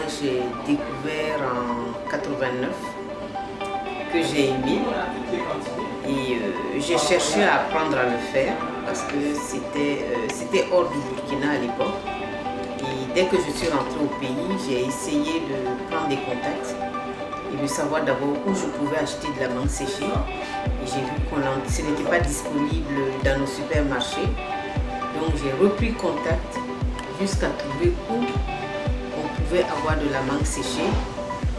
j'ai découvert en 89, que j'ai aimé. Et j'ai cherché à apprendre à le faire parce que c'était hors du Burkina à l'époque. Et dès que je suis rentrée au pays, j'ai essayé de prendre des contacts et de savoir d'abord où je pouvais acheter de la mangue séchée. Et j'ai vu que ce n'était pas disponible dans nos supermarchés. Donc j'ai repris contact jusqu'à trouver où on pouvait avoir de la mangue séchée.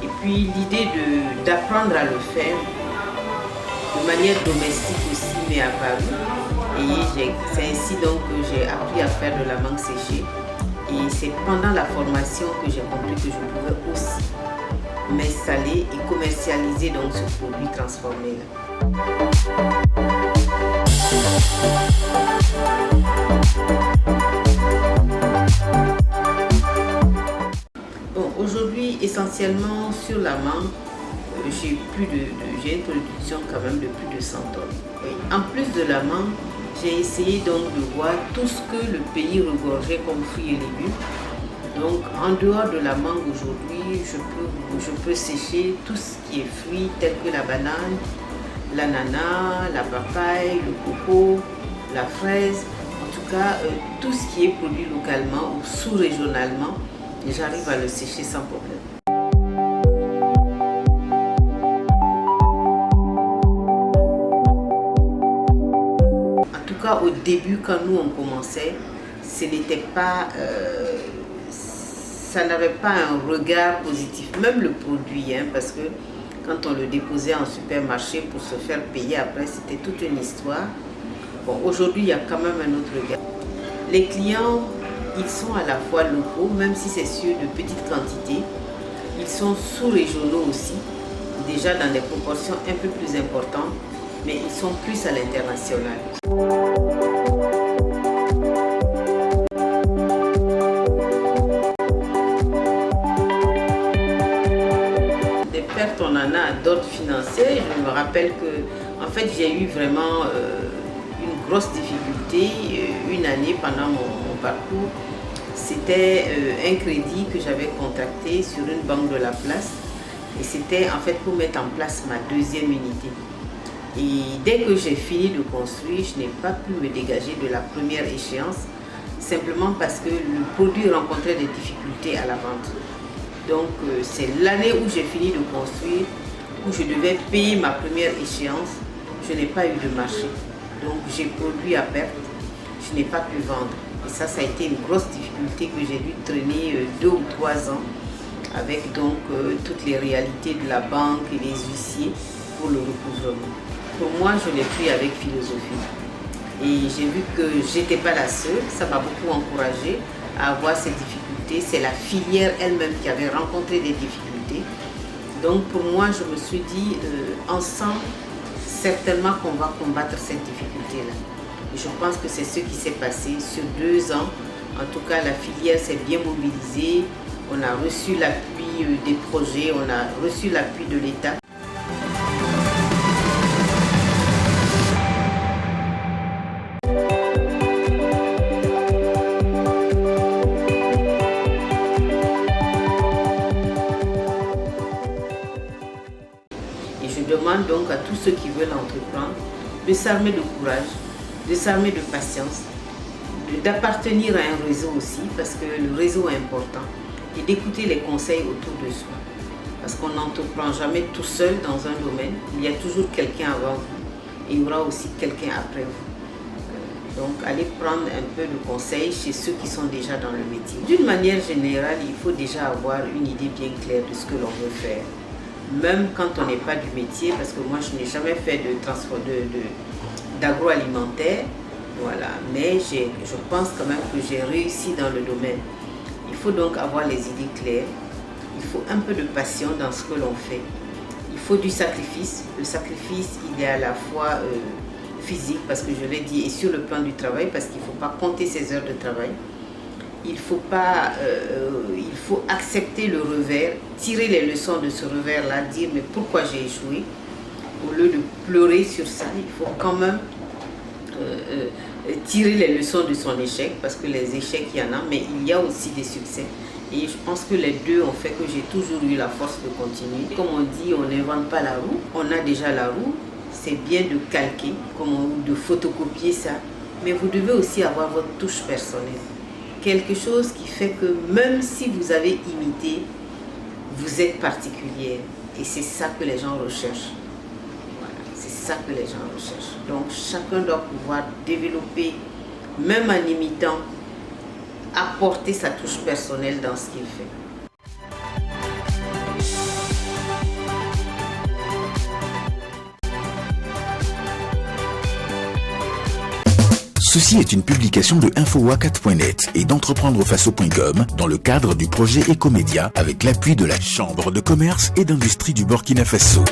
Et puis l'idée d'apprendre à le faire de manière domestique aussi m'est apparue. Et c'est ainsi donc que j'ai appris à faire de la mangue séchée. Et c'est pendant la formation que j'ai compris que je pouvais aussi m'installer et commercialiser donc ce produit transformé là. Bon, aujourd'hui essentiellement sur la mangue, j'ai une production quand même de plus de 100 tonnes. Oui. En plus de la mangue, j'ai essayé donc de voir tout ce que le pays regorgeait comme fruits et légumes. Donc en dehors de la mangue aujourd'hui, je peux sécher tout ce qui est fruits tels que la banane, l'ananas, la papaye, le coco, la fraise. En tout cas, tout ce qui est produit localement ou sous-régionalement, j'arrive à le sécher sans problème. Au début, quand nous on commençait, ce n'était pas, ça n'avait pas un regard positif, même le produit, hein, parce que quand on le déposait en supermarché pour se faire payer après, c'était toute une histoire. Bon, aujourd'hui, il y a quand même un autre regard. Les clients, ils sont à la fois locaux, même si c'est sur de petites quantités, ils sont sous-régionaux aussi, déjà dans des proportions un peu plus importantes, mais ils sont plus à l'international. Des pertes, on en a d'autres financières. Je me rappelle que, en fait, j'ai eu vraiment une grosse difficulté une année pendant mon parcours. C'était un crédit que j'avais contracté sur une banque de la place et c'était en fait pour mettre en place ma deuxième unité. Et dès que j'ai fini de construire, je n'ai pas pu me dégager de la première échéance, simplement parce que le produit rencontrait des difficultés à la vente. Donc c'est l'année où j'ai fini de construire, où je devais payer ma première échéance, je n'ai pas eu de marché. Donc j'ai produit à perte, je n'ai pas pu vendre. Et ça a été une grosse difficulté que j'ai dû traîner 2 ou 3 ans, avec donc toutes les réalités de la banque et les huissiers pour le recouvrement. Pour moi, je l'ai pris avec philosophie. Et j'ai vu que je n'étais pas la seule. Ça m'a beaucoup encouragée à avoir ces difficultés. C'est la filière elle-même qui avait rencontré des difficultés. Donc pour moi, je me suis dit, ensemble, certainement qu'on va combattre cette difficulté-là. Et je pense que c'est ce qui s'est passé sur 2 ans. En tout cas, la filière s'est bien mobilisée. On a reçu l'appui des projets, on a reçu l'appui de l'État. Je demande donc à tous ceux qui veulent entreprendre de s'armer de courage, de s'armer de patience, d'appartenir à un réseau aussi, parce que le réseau est important, et d'écouter les conseils autour de soi. Parce qu'on n'entreprend jamais tout seul dans un domaine, il y a toujours quelqu'un avant vous, et il y aura aussi quelqu'un après vous. Donc allez prendre un peu de conseils chez ceux qui sont déjà dans le métier. D'une manière générale, il faut déjà avoir une idée bien claire de ce que l'on veut faire. Même quand on n'est pas du métier, parce que moi je n'ai jamais fait d'agroalimentaire, voilà, mais je pense quand même que j'ai réussi dans le domaine. Il faut donc avoir les idées claires, il faut un peu de passion dans ce que l'on fait, il faut du sacrifice. Le sacrifice, il est à la fois physique, parce que je l'ai dit, et sur le plan du travail, parce qu'il ne faut pas compter ses heures de travail. Il faut accepter le revers, tirer les leçons de ce revers-là, dire mais pourquoi j'ai échoué. Au lieu de pleurer sur ça, il faut quand même tirer les leçons de son échec, parce que les échecs, il y en a, mais il y a aussi des succès. Et je pense que les deux ont fait que j'ai toujours eu la force de continuer. Comme on dit, on n'invente pas la roue. On a déjà la roue. C'est bien de calquer, de photocopier ça. Mais vous devez aussi avoir votre touche personnelle. Quelque chose qui fait que même si vous avez imité, vous êtes particulière. Et c'est ça que les gens recherchent. Voilà, c'est ça que les gens recherchent. Donc chacun doit pouvoir développer, même en imitant, apporter sa touche personnelle dans ce qu'il fait. Ceci est une publication de Infowacat.net et d'entreprendrefaso.com dans le cadre du projet Ecomédia avec l'appui de la Chambre de commerce et d'industrie du Burkina Faso.